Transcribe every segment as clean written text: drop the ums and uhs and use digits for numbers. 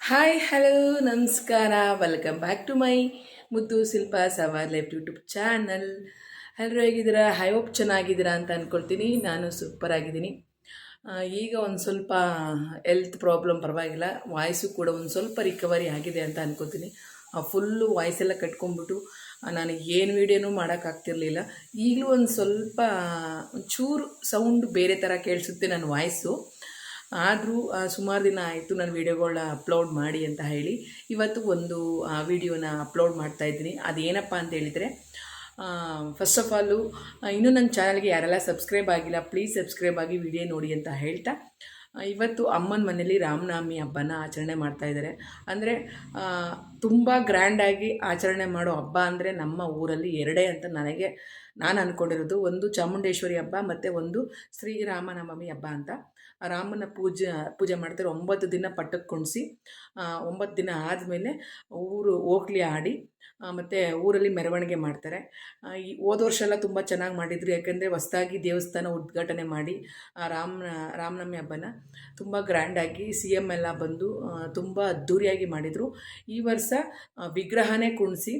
Hi hello ನಮಸ್ಕಾರ, welcome back to my ಮುದ್ದು Shilpa sawar life YouTube channel. ಎಲ್ಲರೂ ಹೇಗಿದ್ದೀರಾ? ಐ ಹೋಪ್ ಚೆನ್ನಾಗಿದ್ದೀರಾ ಅಂತ ಅಂದ್ಕೊಳ್ತೀನಿ. ನಾನು ಸೂಪರ್ ಆಗಿದ್ದೀನಿ. ಈಗ ಒಂದು ಸ್ವಲ್ಪ ಹೆಲ್ತ್ ಪ್ರಾಬ್ಲಮ್ ಪರವಾಗಿಲ್ಲ, ವಾಯ್ಸು ಕೂಡ ಒಂದು ಸ್ವಲ್ಪ ರಿಕವರಿ ಆಗಿದೆ ಅಂತ ಅಂದ್ಕೊತೀನಿ. ಫುಲ್ಲು ವಾಯ್ಸೆಲ್ಲ ಕಟ್ಕೊಂಡ್ಬಿಟ್ಟು ನಾನು ಏನು ವೀಡಿಯೋನೂ ಮಾಡೋಕ್ಕಾಗ್ತಿರ್ಲಿಲ್ಲ. ಈಗಲೂ ಒಂದು ಸ್ವಲ್ಪ ಒಂಚೂರು ಸೌಂಡ್ ಬೇರೆ ಥರ ಕೇಳಿಸುತ್ತೆ ನನ್ನ ವಾಯ್ಸು. ಆದರೂ ಸುಮಾರು ದಿನ ಆಯಿತು ನಾನು ವೀಡಿಯೋಗಳನ್ನ ಅಪ್ಲೋಡ್ ಮಾಡಿ ಅಂತ ಹೇಳಿ ಇವತ್ತು ಒಂದು ವೀಡಿಯೋನ ಅಪ್ಲೋಡ್ ಮಾಡ್ತಾಯಿದ್ದೀನಿ. ಅದೇನಪ್ಪ ಅಂತ ಹೇಳಿದರೆ, ಫಸ್ಟ್ ಆಫ್ ಆಲು ಇನ್ನೂ ನನ್ನ ಚಾನಲ್ಗೆ ಯಾರೆಲ್ಲ ಸಬ್ಸ್ಕ್ರೈಬ್ ಆಗಿಲ್ಲ ಪ್ಲೀಸ್ ಸಬ್ಸ್ಕ್ರೈಬ್ ಆಗಿ ವಿಡಿಯೋ ನೋಡಿ ಅಂತ ಹೇಳ್ತಾ, ಇವತ್ತು ಅಮ್ಮನ ಮನೇಲಿ ರಾಮನವಮಿ ಹಬ್ಬನ ಆಚರಣೆ ಮಾಡ್ತಾಯಿದ್ದಾರೆ. ಅಂದರೆ ತುಂಬ ಗ್ರ್ಯಾಂಡಾಗಿ ಆಚರಣೆ ಮಾಡೋ ಹಬ್ಬ ಅಂದರೆ ನಮ್ಮ ಊರಲ್ಲಿ ಎರಡೇ ಅಂತ ನಾನು ಅಂದ್ಕೊಂಡಿರೋದು. ಒಂದು ಚಾಮುಂಡೇಶ್ವರಿ ಹಬ್ಬ ಮತ್ತು ಒಂದು ಶ್ರೀರಾಮನವಮಿ ಹಬ್ಬ ಅಂತ. ರಾಮನ ಪೂಜೆ ಮಾಡ್ತಾರೆ. 9 ದಿನ ಪಟ್ಟಕ್ಕೆ ಕುಣಿಸಿ 9 ದಿನ ಆದಮೇಲೆ ಓಕ್ಲಿ ಆಡಿ ಮತ್ತು ಊರಲ್ಲಿ ಮೆರವಣಿಗೆ ಮಾಡ್ತಾರೆ. ಈ ಹೋದ ವರ್ಷ ಎಲ್ಲ ತುಂಬ ಚೆನ್ನಾಗಿ ಮಾಡಿದರು, ಯಾಕೆಂದರೆ ಹೊಸದಾಗಿ ದೇವಸ್ಥಾನ ಉದ್ಘಾಟನೆ ಮಾಡಿ ರಾಮನವಮಿ ಹಬ್ಬನ ತುಂಬ ಗ್ರ್ಯಾಂಡಾಗಿ CM ಎಲ್ಲ ಬಂದು ತುಂಬ ಅದ್ಧೂರಿಯಾಗಿ ಮಾಡಿದರು. ಈ ವರ್ಷ ವಿಗ್ರಹನೇ ಕುಣಿಸಿ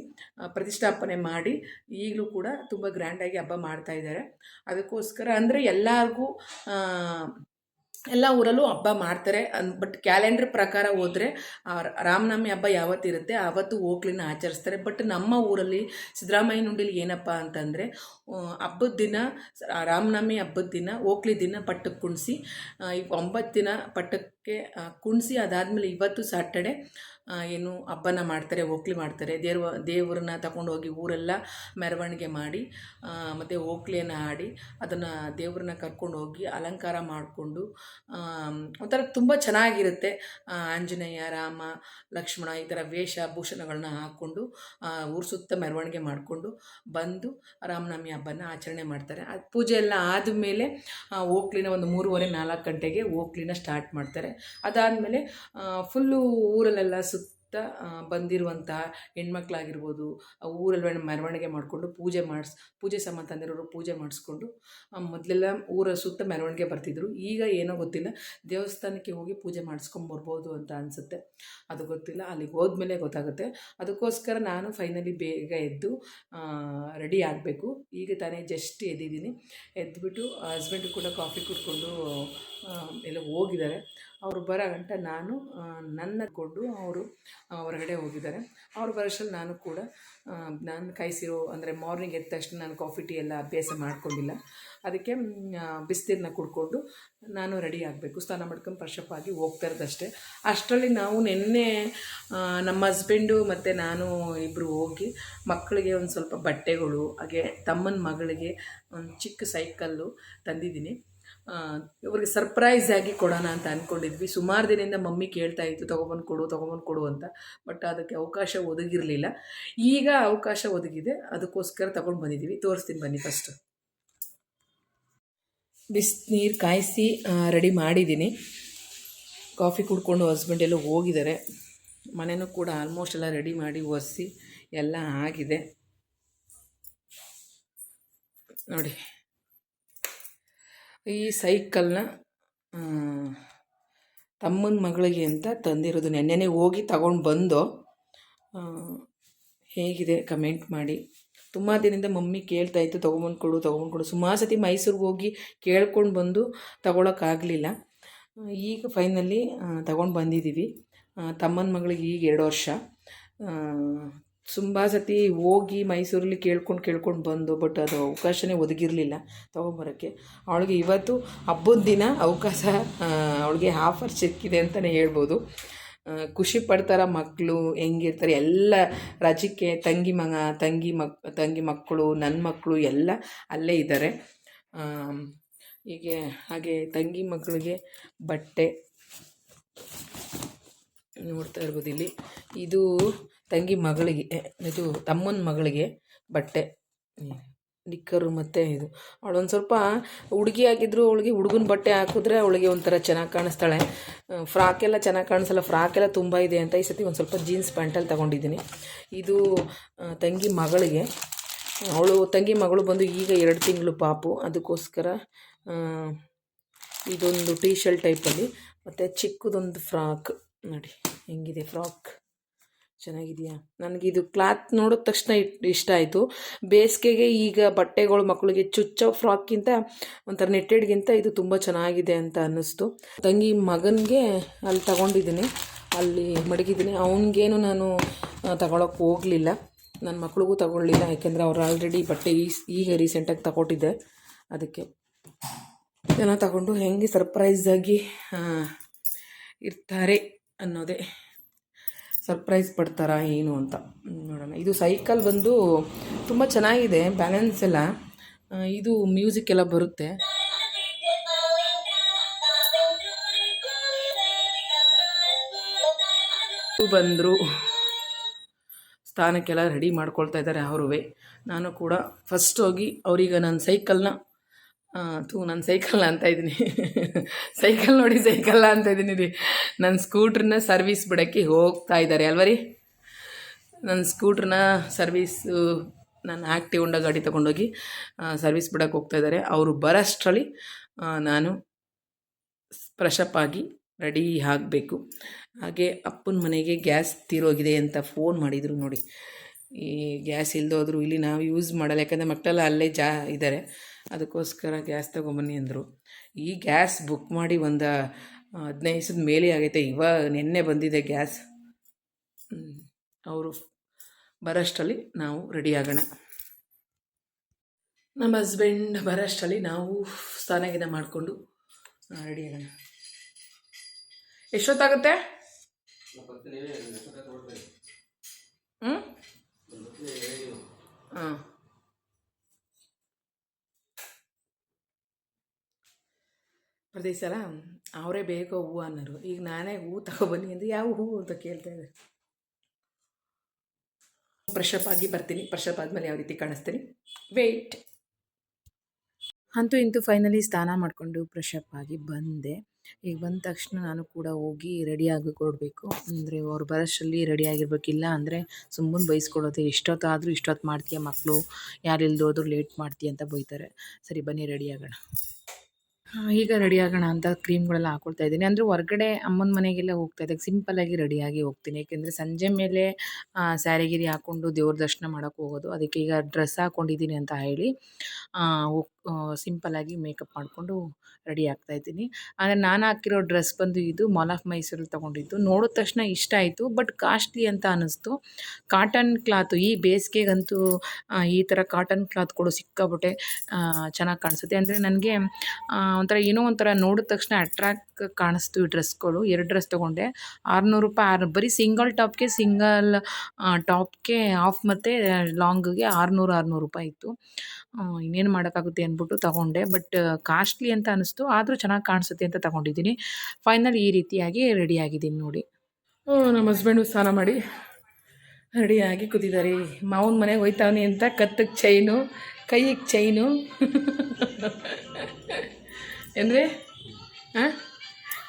ಪ್ರತಿಷ್ಠಾಪನೆ ಮಾಡಿ ಈಗಲೂ ಕೂಡ ತುಂಬ ಗ್ರ್ಯಾಂಡಾಗಿ ಹಬ್ಬ ಮಾಡ್ತಾಯಿದ್ದಾರೆ. ಅದಕ್ಕೋಸ್ಕರ ಅಂದರೆ ಎಲ್ಲ ಊರಲ್ಲೂ ಹಬ್ಬ ಮಾಡ್ತಾರೆ. ಬಟ್ ಕ್ಯಾಲೆಂಡ್ರ್ ಪ್ರಕಾರ ಹೋದರೆ ರಾಮನವಮಿ ಹಬ್ಬ ಯಾವತ್ತಿರುತ್ತೆ ಆವತ್ತು ಓಕ್ಲಿನ ಆಚರಿಸ್ತಾರೆ. ಬಟ್ ನಮ್ಮ ಊರಲ್ಲಿ ಸಿದ್ದರಾಮಯ್ಯನುಂಡಿಲಿ ಏನಪ್ಪ ಅಂತಂದರೆ, ಹಬ್ಬದ ದಿನ ರಾಮನವಮಿ ಹಬ್ಬದ ದಿನ ಓಕ್ಲಿ ದಿನ ಪಟ್ಟಕ್ಕೆ ಕುಣಿಸಿ 9 ದಿನ ಪಟ್ಟಕ್ಕೆ ಕುಣಿಸಿ ಅದಾದಮೇಲೆ ಇವತ್ತು ಸ್ಯಾಟರ್ಡೆ ಏನು ಹಬ್ಬನ ಮಾಡ್ತಾರೆ, ಓಕ್ಲಿ ಮಾಡ್ತಾರೆ. ದೇವ್ರನ್ನ ತಗೊಂಡೋಗಿ ಊರೆಲ್ಲ ಮೆರವಣಿಗೆ ಮಾಡಿ ಮತ್ತು ಓಕ್ಲಿಯನ್ನು ಆಡಿ ಅದನ್ನು ದೇವ್ರನ್ನ ಕರ್ಕೊಂಡು ಹೋಗಿ ಅಲಂಕಾರ ಮಾಡಿಕೊಂಡು ಒಂಥರ ತುಂಬ ಚೆನ್ನಾಗಿರುತ್ತೆ. ಆಂಜನೇಯ, ರಾಮ, ಲಕ್ಷ್ಮಣ ಈ ಥರ ವೇಷಭೂಷಣಗಳನ್ನ ಹಾಕ್ಕೊಂಡು ಊರು ಸುತ್ತ ಮೆರವಣಿಗೆ ಮಾಡಿಕೊಂಡು ಬಂದು ರಾಮನವಮಿ ಹಬ್ಬನ ಆಚರಣೆ ಮಾಡ್ತಾರೆ. ಅದು ಪೂಜೆ ಎಲ್ಲ ಆದಮೇಲೆ ಓಕ್ಲಿನ ಒಂದು 3:30-4 ಗಂಟೆಗೆ ಓಕ್ಲಿನ ಸ್ಟಾರ್ಟ್ ಮಾಡ್ತಾರೆ. ಅದಾದಮೇಲೆ ಫುಲ್ಲು ಊರಲ್ಲೆಲ್ಲ ಬಂದಿರುವಂತಹ ಹೆಣ್ಮಕ್ಳಾಗಿರ್ಬೋದು ಊರಲ್ಲಿ ಮೆರವಣಿಗೆ ಮಾಡಿಕೊಂಡು ಪೂಜೆ ಸಾಮಾನು ತಂದಿರೋರು ಪೂಜೆ ಮಾಡಿಸ್ಕೊಂಡು ಮೊದಲೆಲ್ಲ ಊರ ಸುತ್ತ ಮೆರವಣಿಗೆ ಬರ್ತಿದ್ರು. ಈಗ ಏನೋ ಗೊತ್ತಿಲ್ಲ, ದೇವಸ್ಥಾನಕ್ಕೆ ಹೋಗಿ ಪೂಜೆ ಮಾಡಿಸ್ಕೊಂಬರ್ಬೋದು ಅಂತ ಅನಿಸುತ್ತೆ. ಅದು ಗೊತ್ತಿಲ್ಲ, ಅಲ್ಲಿಗೆ ಹೋದ್ಮೇಲೆ ಗೊತ್ತಾಗುತ್ತೆ. ಅದಕ್ಕೋಸ್ಕರ ನಾನು ಫೈನಲಿ ಬೇಗ ಎದ್ದು ರೆಡಿ ಆಗಬೇಕು. ಈಗ ತಾನೇ ಜಸ್ಟ್ ಎದ್ದಿದ್ದೀನಿ. ಎದ್ದುಬಿಟ್ಟು ಹಸ್ಬೆಂಡು ಕೂಡ ಕಾಫಿ ಕುಡ್ಕೊಂಡು ಎಲ್ಲ ಹೋಗಿದ್ದಾರೆ. ಅವರು ಬರೋ ಗಂಟ ನನ್ನ ಕೊಂಡು ಅವರು ಹೊರಗಡೆ ಹೋಗಿದ್ದಾರೆ. ಅವ್ರು ಬರೋಷ್ಟರಲ್ಲಿ ನಾನು ಕಾಯಿಸಿರೋ ಅಂದರೆ ಮಾರ್ನಿಂಗ್ ಎದ್ದ ತಕ್ಷಣ ನಾನು ಕಾಫಿ ಟೀ ಎಲ್ಲ ಅಭ್ಯಾಸ ಮಾಡ್ಕೊಂಡಿಲ್ಲ. ಅದಕ್ಕೆ ಬಿಸಿನೀರನ್ನ ಕುಡ್ಕೊಂಡು ನಾನು ರೆಡಿ ಆಗಬೇಕು. ಸ್ನಾನ ಮಾಡ್ಕೊಂಡು ಫ್ರೆಶಪ್ ಆಗಿ ಹೋಗ್ತಾ ಇರೋದಷ್ಟೇ. ಅಷ್ಟರಲ್ಲಿ ನಾವು ನಿನ್ನೆ ನಮ್ಮ ಹಸ್ಬೆಂಡು ಮತ್ತು ನಾನು ಇಬ್ಬರು ಹೋಗಿ ಮಕ್ಕಳಿಗೆ ಒಂದು ಸ್ವಲ್ಪ ಬಟ್ಟೆಗಳು, ಹಾಗೆ ತಮ್ಮನ ಮಗಳಿಗೆ ಒಂದು ಚಿಕ್ಕ ಸೈಕಲ್ಲು ತಂದಿದ್ದೀನಿ. ಇವ್ರಿಗೆ ಸರ್ಪ್ರೈಸ್ ಆಗಿ ಕೊಡೋಣ ಅಂತ ಅಂದ್ಕೊಂಡಿದ್ವಿ. ಸುಮಾರು ದಿನದಿಂದ ಮಮ್ಮಿ ಕೇಳ್ತಾಯಿತ್ತು ತೊಗೊಬಂದು ಕೊಡು ಅಂತ. ಬಟ್ ಅದಕ್ಕೆ ಅವಕಾಶ ಒದಗಿರಲಿಲ್ಲ. ಈಗ ಅವಕಾಶ ಒದಗಿದೆ, ಅದಕ್ಕೋಸ್ಕರ ತೊಗೊಂಡು ಬಂದಿದ್ದೀವಿ. ತೋರಿಸ್ತೀನಿ ಬನ್ನಿ. ಫಸ್ಟು ಬಿಸಿನೀರು ಕಾಯಿಸಿ ರೆಡಿ ಮಾಡಿದ್ದೀನಿ. ಕಾಫಿ ಕುಡ್ಕೊಂಡು ಹಸ್ಬೆಂಡ್ ಎಲ್ಲ ಹೋಗಿದ್ದಾರೆ. ಮನೆಯೂ ಕೂಡ ಆಲ್ಮೋಸ್ಟ್ ಎಲ್ಲ ರೆಡಿ ಮಾಡಿ ಒರೆಸಿ ಎಲ್ಲ ಆಗಿದೆ ನೋಡಿ. ಈ ಸೈಕಲ್ನ ತಮ್ಮನ ಮಗಳಿಗೆ ಅಂತ ತಂದಿರೋದು. ನೆನ್ನೆನೇ ಹೋಗಿ ತಗೊಂಡು ಬಂದು. ಹೇಗಿದೆ ಕಮೆಂಟ್ ಮಾಡಿ. ತುಂಬ ದಿನದಿಂದ ಮಮ್ಮಿ ಕೇಳ್ತಾಯಿತ್ತು ತೊಗೊಂಬಂದು ಕೊಡು. ಸುಮಾರು ಸತಿ ಮೈಸೂರಿಗೆ ಹೋಗಿ ಕೇಳ್ಕೊಂಡು ಬಂದು ತಗೊಳಕ್ಕಾಗಲಿಲ್ಲ. ಈಗ ಫೈನಲಿ ತಗೊಂಡು ಬಂದಿದ್ದೀವಿ. ತಮ್ಮನ ಮಗಳಿಗೆ ಈಗ 2 ವರ್ಷ. ತುಂಬ ಸತಿ ಹೋಗಿ ಮೈಸೂರಲ್ಲಿ ಕೇಳ್ಕೊಂಡು ಬಂದು, ಬಟ್ ಅದು ಅವಕಾಶನೇ ಒದಗಿರಲಿಲ್ಲ ತೊಗೊಂಬರೋಕ್ಕೆ. ಅವಳಿಗೆ ಇವತ್ತು ಹಬ್ಬದ ದಿನ ಅವಕಾಶ, ಅವಳಿಗೆ ಆಫರ್ ಸಿಕ್ಕಿದೆ ಅಂತಲೇ ಹೇಳ್ಬೋದು. ಖುಷಿ ಪಡ್ತಾರೆ ಮಕ್ಕಳು, ಹೆಂಗಿರ್ತಾರೆ ಎಲ್ಲ ರಜಕ್ಕೆ. ತಂಗಿ ಮಕ್ಕಳು, ನನ್ನ ಮಕ್ಕಳು ಎಲ್ಲ ಅಲ್ಲೇ ಇದ್ದಾರೆ. ಹಾಗೆ ತಂಗಿ ಮಕ್ಕಳಿಗೆ ಬಟ್ಟೆ ನೋಡ್ತಾ ಇರ್ಬೋದು ಇಲ್ಲಿ. ಇದು ತಂಗಿ ಮಗಳಿಗೆ, ಇದು ತಮ್ಮನ ಮಗಳಿಗೆ ಬಟ್ಟೆ, ನಿಕ್ಕರು ಮತ್ತು ಇದು. ಅವಳೊಂದು ಸ್ವಲ್ಪ ಹುಡುಗಿ ಆಗಿದ್ರು, ಅವಳಿಗೆ ಹುಡುಗನ ಬಟ್ಟೆ ಹಾಕಿದ್ರೆ ಅವಳಿಗೆ ಒಂಥರ ಚೆನ್ನಾಗಿ ಕಾಣಿಸ್ತಾಳೆ. ಫ್ರಾಕೆಲ್ಲ ಚೆನ್ನಾಗಿ ಕಾಣಿಸಲ್ಲ, ಫ್ರಾಕೆಲ್ಲ ತುಂಬ ಇದೆ ಅಂತ ಈ ಸತಿ ಒಂದು ಸ್ವಲ್ಪ ಜೀನ್ಸ್ ಪ್ಯಾಂಟಲ್ಲಿ ತೊಗೊಂಡಿದ್ದೀನಿ. ಇದು ತಂಗಿ ಮಗಳಿಗೆ. ತಂಗಿ ಮಗಳು ಬಂದು ಈಗ 2 ತಿಂಗಳು ಪಾಪು. ಅದಕ್ಕೋಸ್ಕರ ಇದೊಂದು ಟೀ ಶರ್ಟ್ ಟೈಪಲ್ಲಿ ಮತ್ತು ಚಿಕ್ಕದೊಂದು ಫ್ರಾಕ್ ನೋಡಿ. ಹೆಂಗಿದೆ ಫ್ರಾಕ್, ಚೆನ್ನಾಗಿದೆಯಾ? ನನಗಿದು ಕ್ಲಾತ್ ನೋಡಿದ ತಕ್ಷಣ ಇಷ್ಟ ಆಯಿತು. ಬೇಸಿಗೆಗೆ ಈಗ ಬಟ್ಟೆಗಳು ಮಕ್ಕಳಿಗೆ ಚುಚ್ಚೋ ಫ್ರಾಕ್ಗಿಂತ ಒಂಥರ ನೆಟ್ಟೆಡ್ಗಿಂತ ಇದು ತುಂಬ ಚೆನ್ನಾಗಿದೆ ಅಂತ ಅನ್ನಿಸ್ತು. ತಂಗಿ ಮಗನಿಗೆ ಅಲ್ಲಿ ತಗೊಂಡಿದ್ದೀನಿ, ಅಲ್ಲಿ ಮಡಗಿದ್ದೀನಿ. ಅವನಿಗೇನು ನಾನು ತಗೊಳಕ್ಕೆ ಹೋಗಲಿಲ್ಲ, ನನ್ನ ಮಕ್ಳಿಗೂ ತಗೊಳ್ಳಿಲ್ಲ, ಯಾಕೆಂದರೆ ಅವ್ರು ಆಲ್ರೆಡಿ ಬಟ್ಟೆ ಈಗ ರೀಸೆಂಟಾಗಿ ತಗೊಟ್ಟಿದ್ದೆ. ಅದಕ್ಕೆ ಜನ ತಗೊಂಡು ಹೆಂಗೆ ಸರ್ಪ್ರೈಸಾಗಿ ಇರ್ತಾರೆ ಅನ್ನೋದೇ, ಸರ್ಪ್ರೈಸ್ ಪಡ್ತಾರಾ ಏನು ಅಂತ ನೋಡೋಣ. ಇದು ಸೈಕಲ್ ಬಂದು ತುಂಬ ಚೆನ್ನಾಗಿದೆ, ಬ್ಯಾಲೆನ್ಸ್ ಎಲ್ಲ. ಇದು ಮ್ಯೂಸಿಕ್ ಎಲ್ಲ ಬರುತ್ತೆ. ಬಂದರು, ಸ್ಥಾನಕ್ಕೆಲ್ಲ ರೆಡಿ ಮಾಡ್ಕೊಳ್ತಾ ಇದ್ದಾರೆ ಅವರುವೆ. ನಾನು ಕೂಡ ಫಸ್ಟ್ ಹೋಗಿ ಅವ್ರಿಗೆ ನನ್ನ ಸೈಕಲ್ನ ನನ್ನ ಸೈಕಲ್ನ ಅಂತ ಇದ್ದೀನಿ ಸೈಕಲ್ ನೋಡಿ ಸೈಕಲ್ಲ ಅಂತ ಇದ್ದೀನಿ ರೀ. ನನ್ನ ಸ್ಕೂಟ್ರನ್ನ ಸರ್ವಿಸ್ ಬಿಡೋಕ್ಕೆ ಹೋಗ್ತಾ ಇದ್ದಾರೆ ಅಲ್ವ ರೀ. ನನ್ನ ಸ್ಕೂಟ್ರನ್ನ ಸರ್ವಿಸು, ನಾನು ಆ್ಯಕ್ಟಿವ್ ಹೊಂಡ ಗಾಡಿ ತೊಗೊಂಡೋಗಿ ಸರ್ವಿಸ್ ಬಿಡೋಕ್ಕೆ ಹೋಗ್ತಾ ಇದ್ದಾರೆ. ಅವರು ಬರೋಷ್ಟರಲ್ಲಿ ನಾನು ಫ್ರೆಶಪ್ ಆಗಿ ರೆಡಿ ಆಗಬೇಕು. ಹಾಗೆ ಅಪ್ಪನ ಮನೆಗೆ ಗ್ಯಾಸ್ ತೀರೋಗಿದೆ ಅಂತ ಫೋನ್ ಮಾಡಿದರು ನೋಡಿ. ಈ ಗ್ಯಾಸ್ ಇಲ್ಲದೋದ್ರು ಇಲ್ಲಿ ನಾವು ಯೂಸ್ ಮಾಡಲ್ಲ, ಯಾಕಂದರೆ ಮಕ್ಕಳೆಲ್ಲ ಅಲ್ಲೇ ಇದ್ದಾರೆ, ಅದಕ್ಕೋಸ್ಕರ ಗ್ಯಾಸ್ ತೊಗೊಂಬನ್ನಿ ಅಂದರು. ಈ ಗ್ಯಾಸ್ ಬುಕ್ ಮಾಡಿ ಒಂದು 15 ದಿವಸದ ಮೇಲೆ ಆಗೈತೆ, ನಿನ್ನೆ ಬಂದಿದೆ ಗ್ಯಾಸ್. ಅವರು ಬರೋಷ್ಟರಲ್ಲಿ ನಾವು ರೆಡಿ ಆಗೋಣ. ನಮ್ಮ ಹಸ್ಬೆಂಡ್ ಬರೋಷ್ಟರಲ್ಲಿ ನಾವು ಸ್ನಾನ ಮಾಡಿಕೊಂಡು ರೆಡಿ ಆಗೋಣ. ಎಷ್ಟೊತ್ತಾಗುತ್ತೆ? ಹಾಂ, ಪ್ರತಿ ಸಲ ಅವರೇ ಬೇಗ ಹೂವು ಅನ್ನೋರು. ಈಗ ನಾನೇ ಹೂವು ತಗೊಬನ್ನಿ ಅಂದರೆ ಯಾವ ಹೂವು ಅಂತ ಕೇಳ್ತಾ ಇದ್ದೆ. ಫ್ರೆಶಪ್ ಆಗಿ ಬರ್ತೀನಿ, ಫ್ರೆಶಪ್ ಆದಮೇಲೆ ಯಾವ ರೀತಿ ಕಾಣಿಸ್ತೀನಿ, ವೆಯ್ಟ್. ಅಂತೂ ಇಂತೂ ಫೈನಲಿ ಸ್ನಾನ ಮಾಡಿಕೊಂಡು ಫ್ರೆಶಪ್ ಆಗಿ ಬಂದೆ. ಈಗ ಬಂದ ತಕ್ಷಣ ನಾನು ಕೂಡ ಹೋಗಿ ರೆಡಿಯಾಗಿ ಕೊಡಬೇಕು. ಅಂದರೆ ಅವ್ರು ಬರೋಷ್ಟರಲ್ಲಿ ರೆಡಿಯಾಗಿರ್ಬೇಕಿಲ್ಲ ಅಂದರೆ ಸುಮ್ಮನೆ ಬೈಸ್ಕೊಡೋದು, ಎಷ್ಟೊತ್ತಾದರೂ ಇಷ್ಟೊತ್ತು ಮಾಡ್ತೀಯ ಮಕ್ಕಳು, ಯಾರು ಇಲ್ದೋದ್ರು ಲೇಟ್ ಮಾಡ್ತೀಯ ಅಂತ ಬೈತಾರೆ. ಸರಿ ಬನ್ನಿ ರೆಡಿ ಆಗೋಣ. ಈಗ ರೆಡಿ ಆಗೋಣ ಅಂತ ಕ್ರೀಮ್ಗಳೆಲ್ಲ ಹಾಕ್ಕೊಳ್ತಾ ಇದ್ದೀನಿ. ಅಂದರೆ ಹೊರಗಡೆ ಅಮ್ಮನ ಮನೆಗೆಲ್ಲ ಹೋಗ್ತಾ ಇದ್ದಾಗ ಸಿಂಪಲ್ಲಾಗಿ ರೆಡಿಯಾಗಿ ಹೋಗ್ತೀನಿ, ಏಕೆಂದರೆ ಸಂಜೆ ಮೇಲೆ ಸ್ಯಾರಿ ಗಿರಿ ಹಾಕ್ಕೊಂಡು ದೇವ್ರ ದರ್ಶನ ಮಾಡೋಕ್ಕೆ ಹೋಗೋದು. ಅದಕ್ಕೆ ಈಗ ಡ್ರೆಸ್ ಹಾಕ್ಕೊಂಡಿದ್ದೀನಿ ಅಂತ ಹೇಳಿ ಸಿಂಪಲ್ಲಾಗಿ ಮೇಕಪ್ ಮಾಡಿಕೊಂಡು ರೆಡಿ ಆಗ್ತಾಯಿದ್ದೀನಿ. ಆದರೆ ನಾನು ಹಾಕಿರೋ ಡ್ರೆಸ್ ಬಂದು ಇದು ಮಾಲ್ ಆಫ್ ಮೈಸೂರಲ್ಲಿ ತೊಗೊಂಡಿದ್ದು. ನೋಡಿದ ತಕ್ಷಣ ಇಷ್ಟ ಆಯಿತು, ಬಟ್ ಕಾಸ್ಟ್ಲಿ ಅಂತ ಅನ್ನಿಸ್ತು. ಕಾಟನ್ ಕ್ಲಾತು ಈ ಬೇಸಿಗೆಗಂತೂ ಈ ಥರ ಕಾಟನ್ ಕ್ಲಾತ್ಗಳು ಸಿಕ್ಕಾಬಿಟ್ಟೆ ಚೆನ್ನಾಗಿ ಕಾಣಿಸುತ್ತೆ. ಅಂದರೆ ನನಗೆ ಒಂಥರ ಏನೋ ಒಂಥರ ನೋಡಿದ ತಕ್ಷಣ ಅಟ್ರಾಕ್ಟ್ ಕಾಣಿಸ್ತು ಈ ಡ್ರೆಸ್ಗಳು. 2 ಡ್ರೆಸ್ ತೊಗೊಂಡೆ, 600 ರೂಪಾಯಿ. ಬರೀ ಸಿಂಗಲ್ ಟಾಪ್ಗೆ ಹಾಫ್ ಮತ್ತು ಲಾಂಗ್ಗೆ 600 ರೂಪಾಯಿ ಇತ್ತು. ಇನ್ನೇನು ಮಾಡೋಕ್ಕಾಗುತ್ತೆ ಅಂದ್ಬಿಟ್ಟು ತಗೊಂಡೆ, ಬಟ್ ಕಾಸ್ಟ್ಲಿ ಅಂತ ಅನ್ನಿಸ್ತು, ಆದರೂ ಚೆನ್ನಾಗಿ ಕಾಣಿಸುತ್ತೆ ಅಂತ ತಗೊಂಡಿದ್ದೀನಿ. ಫೈನಲ್ ಈ ರೀತಿಯಾಗಿ ರೆಡಿಯಾಗಿದ್ದೀನಿ ನೋಡಿ. ನಮ್ಮ ಹಸ್ಬೆಂಡು ಸ್ನಾನ ಮಾಡಿ ರೆಡಿಯಾಗಿ ಕೂತಿದ್ದಾರೆ. ಮಾವನ ಮನೆಗೆ ಹೋಯ್ತಾವನಿ ಅಂತ ಕತ್ತಿಗೆ ಚೈನು, ಕೈಗೆ ಚೈನು ಅಂದರೆ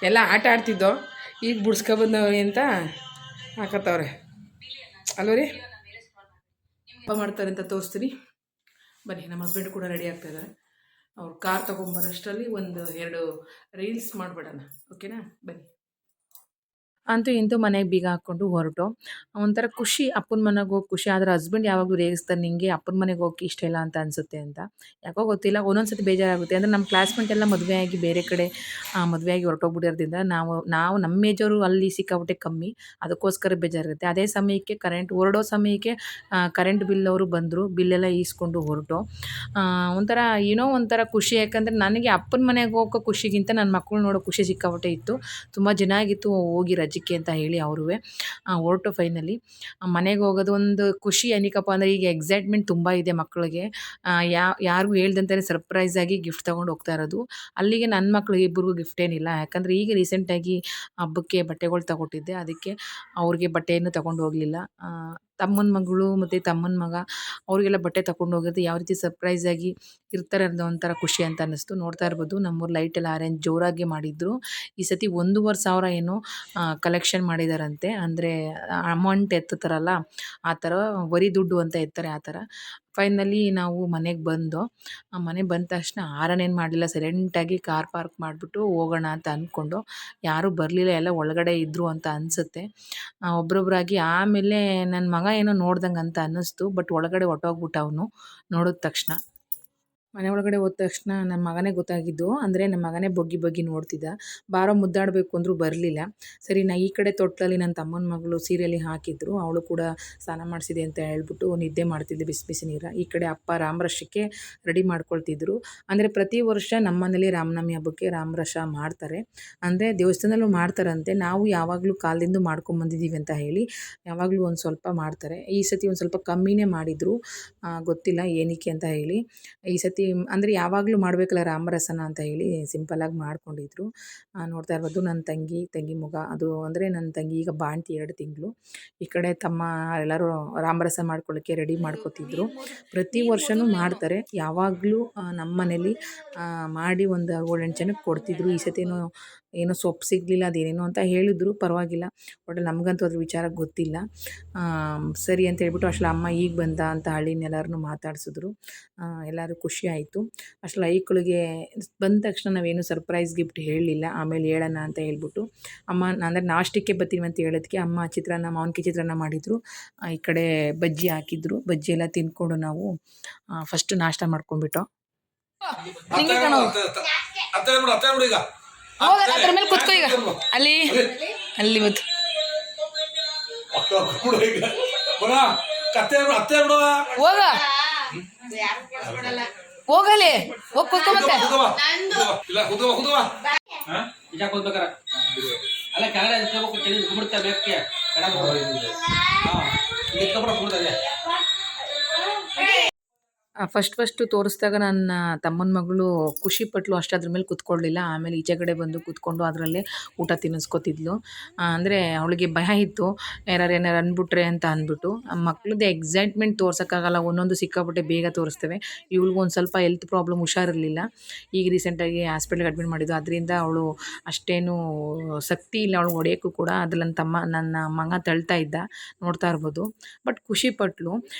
ಎಲ್ಲ ಆಟ ಆಡ್ತಿದ್ದೋ, ಈಗ ಬಿಡ್ಸ್ಕೊಬಂದವ್ರಿ ಅಂತ ಹಾಕತ್ತವ್ರೆ ಅಲ್ವ ರೀ. ಹಬ್ಬ ಮಾಡ್ತಾರೆ ಅಂತ ತೋರಿಸ್ತೀನಿ ಬನ್ನಿ. ನಮ್ಮ ಹಸ್ಬೆಂಡ್ ಕೂಡ ರೆಡಿ ಆಗ್ತಾಯಿದ್ದಾರೆ. ಅವ್ರು ಕಾರ್ ತೊಗೊಂಬರೋಷ್ಟರಲ್ಲಿ 1-2 ರೀಲ್ಸ್ ಮಾಡಿಬಿಡೋಣ, ಓಕೆನಾ? ಬನ್ನಿ. ಅಂತೂ ಇಂತೂ ಮನೆಗೆ ಬೀಗ ಹಾಕ್ಕೊಂಡು ಹೊರಟು. ಒಂಥರ ಖುಷಿ, ಅಪ್ಪನ ಮನೆಗೆ ಹೋಗಿ ಖುಷಿ. ಆದರೆ ಹಸ್ಬೆಂಡ್ ಯಾವಾಗಲೂ ರೇಗಿಸ್ತಾರೆ, ನಿಂಗೆ ಅಪ್ಪನ ಮನೆಗೆ ಹೋಗಕ್ಕೆ ಇಷ್ಟ ಇಲ್ಲ ಅಂತ ಅನಿಸುತ್ತೆ ಅಂತ. ಯಾಕೋ ಗೊತ್ತಿಲ್ಲ, ಒಂದೊಂದು ಸತಿ ಬೇಜಾರಾಗುತ್ತೆ. ಅಂದರೆ ನಮ್ಮ ಕ್ಲಾಸ್ಮೇಟ್ ಎಲ್ಲ ಮದುವೆಯಾಗಿ ಬೇರೆ ಕಡೆ ಮದುವೆಯಾಗಿ ಹೊರಟೋಗ್ಬಿಟ್ಟಿರೋದ್ರಿಂದ ನಾವು ನಮ್ಮ ಏಜವರು ಅಲ್ಲಿ ಸಿಕ್ಕಾಬಿಟ್ಟೆ ಕಮ್ಮಿ, ಅದಕ್ಕೋಸ್ಕರ ಬೇಜಾರಿರುತ್ತೆ. ಅದೇ ಸಮಯಕ್ಕೆ ಹೊರಡೋ ಸಮಯಕ್ಕೆ ಕರೆಂಟ್ ಬಿಲ್ ಅವರು ಬಂದರು, ಬಿಲ್ಲೆಲ್ಲ ಈಸ್ಕೊಂಡು ಹೊರಟು. ಒಂಥರ ಏನೋ ಒಂಥರ ಖುಷಿ, ಯಾಕಂದರೆ ನನಗೆ ಅಪ್ಪನ ಮನೆಗೆ ಹೋಗೋ ಖುಷಿಗಿಂತ ನನ್ನ ಮಕ್ಕಳು ನೋಡೋ ಖುಷಿ ಸಿಕ್ಕಾಬಿಟ್ಟೆ ಇತ್ತು. ತುಂಬ ಜನ ಆಗಿತ್ತು ಹೋಗಿ ರಜಕ್ಕೆ ಅಂತ ಹೇಳಿ ಅವರು ಹೊರಟು. ಫೈನಲಿ ಮನೆಗೆ ಹೋಗೋದು ಒಂದು ಖುಷಿ. ಏನಕ್ಕಪ್ಪ ಅಂದರೆ ಈಗ ಎಕ್ಸೈಟ್ಮೆಂಟ್ ತುಂಬ ಇದೆ ಮಕ್ಕಳಿಗೆ. ಯಾರಿಗೂ ಹೇಳ್ದಂತಾನೆ ಸರ್ಪ್ರೈಸಾಗಿ ಗಿಫ್ಟ್ ತೊಗೊಂಡು ಹೋಗ್ತಾ ಇರೋದು. ಅಲ್ಲಿಗೆ ನನ್ನ ಮಕ್ಳಿಗೆ ಇಬ್ಬರಿಗೂ ಗಿಫ್ಟ್ ಏನಿಲ್ಲ, ಯಾಕಂದರೆ ಈಗ ರೀಸೆಂಟಾಗಿ ಹಬ್ಬಕ್ಕೆ ಬಟ್ಟೆಗಳು ತಗೊಟ್ಟಿದ್ದೆ, ಅದಕ್ಕೆ ಅವ್ರಿಗೆ ಬಟ್ಟೆಯನ್ನು ತೊಗೊಂಡು ಹೋಗಲಿಲ್ಲ. ತಮ್ಮನ ಮಗಳು ಮತ್ತು ತಮ್ಮನ ಮಗ ಅವರಿಗೆಲ್ಲ ಬಟ್ಟೆ ತಗೊಂಡು ಹೋಗಿದ್ದು ಯಾವ ರೀತಿ ಸರ್ಪ್ರೈಸಾಗಿ ಇರ್ತಾರೆ ಅನ್ನೋ ಒಂಥರ ಖುಷಿ ಅಂತ ಅನ್ನಿಸ್ತು. ನೋಡ್ತಾ ಇರ್ಬೋದು, ನಮ್ಮೂರು ಲೈಟೆಲ್ಲ ಅರೇಂಜ್ ಜೋರಾಗಿ ಮಾಡಿದ್ರು. ಈ ಸತಿ 1,500 ಏನೋ ಕಲೆಕ್ಷನ್ ಮಾಡಿದಾರಂತೆ. ಅಂದರೆ ಅಮೌಂಟ್ ಎತ್ತುತ್ತಾರಲ್ಲ ಆ ಥರ, ವರಿ ದುಡ್ಡು ಅಂತ ಎತ್ತಾರೆ ಆ ಥರ. ಫೈನಲಿ ನಾವು ಮನೆಗೆ ಬಂದೋ. ಮನೆಗೆ ಬಂದ ತಕ್ಷಣ ಹಾರನೇನು ಮಾಡಲಿಲ್ಲ, ಸೈಲೆಂಟಾಗಿ ಕಾರ್ ಪಾರ್ಕ್ ಮಾಡಿಬಿಟ್ಟು ಹೋಗೋಣ ಅಂತ ಅಂದ್ಕೊಂಡು, ಯಾರೂ ಬರಲಿಲ್ಲ, ಎಲ್ಲ ಒಳಗಡೆ ಇದ್ದರು ಅಂತ ಅನಿಸುತ್ತೆ. ಒಬ್ಬೊಬ್ಬರಾಗಿ ಆಮೇಲೆ ನನ್ನ ಮಗ ಏನೋ ನೋಡ್ದಂಗೆ ಅಂತ ಅನ್ನಿಸ್ತು, ಬಟ್ ಒಳಗಡೆ ಹೊರ್ಟೋಗ್ಬಿಟ್ಟ ಅವನು ನೋಡಿದ ತಕ್ಷಣ. ಮನೆ ಒಳಗಡೆ ಹೋದ ತಕ್ಷಣ ನನ್ನ ಮಗನೇ ಗೊತ್ತಾಗಿದ್ದು. ಅಂದರೆ ನಮ್ಮ ಮಗನೇ ಬಗ್ಗಿ ಬಗ್ಗಿ ನೋಡ್ತಿದ್ದ. ಬಾರೋ ಮುದ್ದಾಡಬೇಕು ಅಂದರೂ ಬರಲಿಲ್ಲ. ಸರಿ ಈ ಕಡೆ ತೊಟ್ಟಲಲ್ಲಿ ನನ್ನ ತಮ್ಮನ ಮಗಳು ಸೀರೆಯಲ್ಲಿ ಹಾಕಿದ್ರು. ಅವಳು ಕೂಡ ಸ್ನಾನ ಮಾಡಿಸಿದೆ ಅಂತ ಹೇಳ್ಬಿಟ್ಟು ನಿದ್ದೆ ಮಾಡ್ತಿದ್ದೆ ಬಿಸಿ ಬಿಸಿ ನೀರ. ಈ ಕಡೆ ಅಪ್ಪ ರಾಮರಸಕ್ಕೆ ರೆಡಿ ಮಾಡ್ಕೊಳ್ತಿದ್ರು. ಅಂದರೆ ಪ್ರತಿ ವರ್ಷ ನಮ್ಮ ಮನೇಲಿ ರಾಮನವಮಿ ಹಬ್ಬಕ್ಕೆ ರಾಮರಸ ಮಾಡ್ತಾರೆ. ಅಂದರೆ ದೇವಸ್ಥಾನದಲ್ಲೂ ಮಾಡ್ತಾರಂತೆ. ನಾವು ಯಾವಾಗಲೂ ಕಾಲದಿಂದ ಮಾಡ್ಕೊಂಬಂದಿದ್ದೀವಿ ಅಂತ ಹೇಳಿ ಯಾವಾಗಲೂ ಒಂದು ಸ್ವಲ್ಪ ಮಾಡ್ತಾರೆ. ಈ ಸತಿ ಒಂದು ಸ್ವಲ್ಪ ಕಮ್ಮಿನೇ ಮಾಡಿದರು, ಗೊತ್ತಿಲ್ಲ ಏನಕ್ಕೆ ಅಂತ ಹೇಳಿ. ಈ ಸತಿ ಅಂದರೆ ಯಾವಾಗಲೂ ಮಾಡಬೇಕಲ್ಲ ರಾಮರಸನ ಅಂತ ಹೇಳಿ ಸಿಂಪಲ್ಲಾಗಿ ಮಾಡ್ಕೊಂಡಿದ್ರು. ನೋಡ್ತಾ ಇರ್ಬೋದು ನನ್ನ ತಂಗಿ ಮಗ. ಅದು ಅಂದರೆ ನನ್ನ ತಂಗಿ ಈಗ ಬಾಣ್ತಿ 2 ತಿಂಗಳು. ಈ ಕಡೆ ತಮ್ಮ ಎಲ್ಲರೂ ರಾಮರಸ ಮಾಡ್ಕೊಳ್ಳೋಕ್ಕೆ ರೆಡಿ ಮಾಡ್ಕೊತಿದ್ರು. ಪ್ರತಿ ವರ್ಷವೂ ಮಾಡ್ತಾರೆ. ಯಾವಾಗಲೂ ನಮ್ಮ ಮನೇಲಿ ಮಾಡಿ ಒಂದು 7-8 ಜನಕ್ಕೆ ಕೊಡ್ತಿದ್ರು. ಈ ಸತಿನೂ ಏನೋ ಸೊಪ್ಪು ಸಿಗಲಿಲ್ಲ, ಅದೇನೇನೋ ಅಂತ ಹೇಳಿದ್ರು. ಪರವಾಗಿಲ್ಲ, ಒಟ್ಟು ನಮಗಂತೂ ಅದ್ರ ವಿಚಾರ ಗೊತ್ತಿಲ್ಲ. ಸರಿ ಅಂತ ಹೇಳ್ಬಿಟ್ಟು ಅಷ್ಟರಲ್ಲಿ ಅಮ್ಮ ಈಗ ಬಂದ ಅಂತ ಹಳ್ಳಿನೆಲ್ಲರನ್ನೂ ಮಾತಾಡಿಸಿದ್ರು. ಎಲ್ಲರೂ ಖುಷಿ ಆಯಿತು. ಅಷ್ಟರಲ್ಲಿ ಐಕ್ಳಿಗೆ ಬಂದ ತಕ್ಷಣ ನಾವೇನು ಸರ್ಪ್ರೈಸ್ ಗಿಫ್ಟ್ ಹೇಳಲಿಲ್ಲ. ಆಮೇಲೆ ಹೇಳೋಣ ಅಂತ ಹೇಳ್ಬಿಟ್ಟು ಅಮ್ಮ ಅಂದರೆ ನಾಷ್ಟಕ್ಕೆ ಬರ್ತೀವಿ ಅಂತ ಹೇಳೋದಕ್ಕೆ ಅಮ್ಮ ಚಿತ್ರಾನ್ನ, ಮಾವಿನಕಾಯಿ ಚಿತ್ರಾನ್ನ ಮಾಡಿದರು. ಈ ಕಡೆ ಬಜ್ಜಿ ಹಾಕಿದ್ರು. ಬಜ್ಜಿ ಎಲ್ಲ ತಿಂದ್ಕೊಂಡು ನಾವು ಫಸ್ಟ್ ನಾಷ್ಟ ಮಾಡ್ಕೊಂಡ್ಬಿಟ್ಟು ಅದ್ರ ಮೇಲೆ ಕುತ್ಕೋ ಈಗ ಅಲ್ಲಿ ಅಲ್ಲಿ ಬಂತು ಹೋಗ ಹೋಗಲಿ ಹೋಗಿ ಕುತ್ಕೊ ಮತ್ತೆ ಅಲ್ಲ ಫಸ್ಟು ತೋರಿಸಿದಾಗ ನನ್ನ ತಮ್ಮನ ಮಗಳು ಖುಷಿ ಪಟ್ಲು, ಅಷ್ಟು ಅದ್ರ ಮೇಲೆ ಕೂತ್ಕೊಳ್ಳಲಿಲ್ಲ. ಆಮೇಲೆ ಈಚೆ ಕಡೆ ಬಂದು ಕೂತ್ಕೊಂಡು ಅದರಲ್ಲೇ ಊಟ ತಿನ್ನಿಸ್ಕೊತಿದ್ಲು. ಅಂದರೆ ಅವಳಿಗೆ ಭಯ ಇತ್ತು, ಏನಾರು ಅಂದ್ಬಿಟ್ರೆ ಅಂತ ಅಂದ್ಬಿಟ್ಟು. ಮಕ್ಳದ್ದು ಎಕ್ಸೈಟ್ಮೆಂಟ್ ತೋರ್ಸೋಕ್ಕಾಗಲ್ಲ, ಒಂದೊಂದು ಸಿಕ್ಕಾಪಟ್ಟೆ ಬೇಗ ತೋರಿಸ್ತೇವೆ. ಇವಳಿಗೆ ಒಂದು ಸ್ವಲ್ಪ ಹೆಲ್ತ್ ಪ್ರಾಬ್ಲಮ್, ಹುಷಾರಿರಲಿಲ್ಲ. ಈಗ ರೀಸೆಂಟಾಗಿ ಹಾಸ್ಪಿಟ್ಲಿಗೆ ಅಡ್ಮಿಟ್ ಮಾಡಿದ್ದು. ಅದರಿಂದ ಅವಳು ಅಷ್ಟೇನು ಶಕ್ತಿ ಇಲ್ಲ ಅವಳು ಹೊಡೆಯೋಕ್ಕೂ ಕೂಡ. ಅದ್ರಲ್ಲಿ ನನ್ನ ಮಗ ತಳ್ತಾ ಇದ್ದ, ನೋಡ್ತಾ ಇರ್ಬೋದು. ಬಟ್ ಖುಷಿ ಪಟ್ಲು.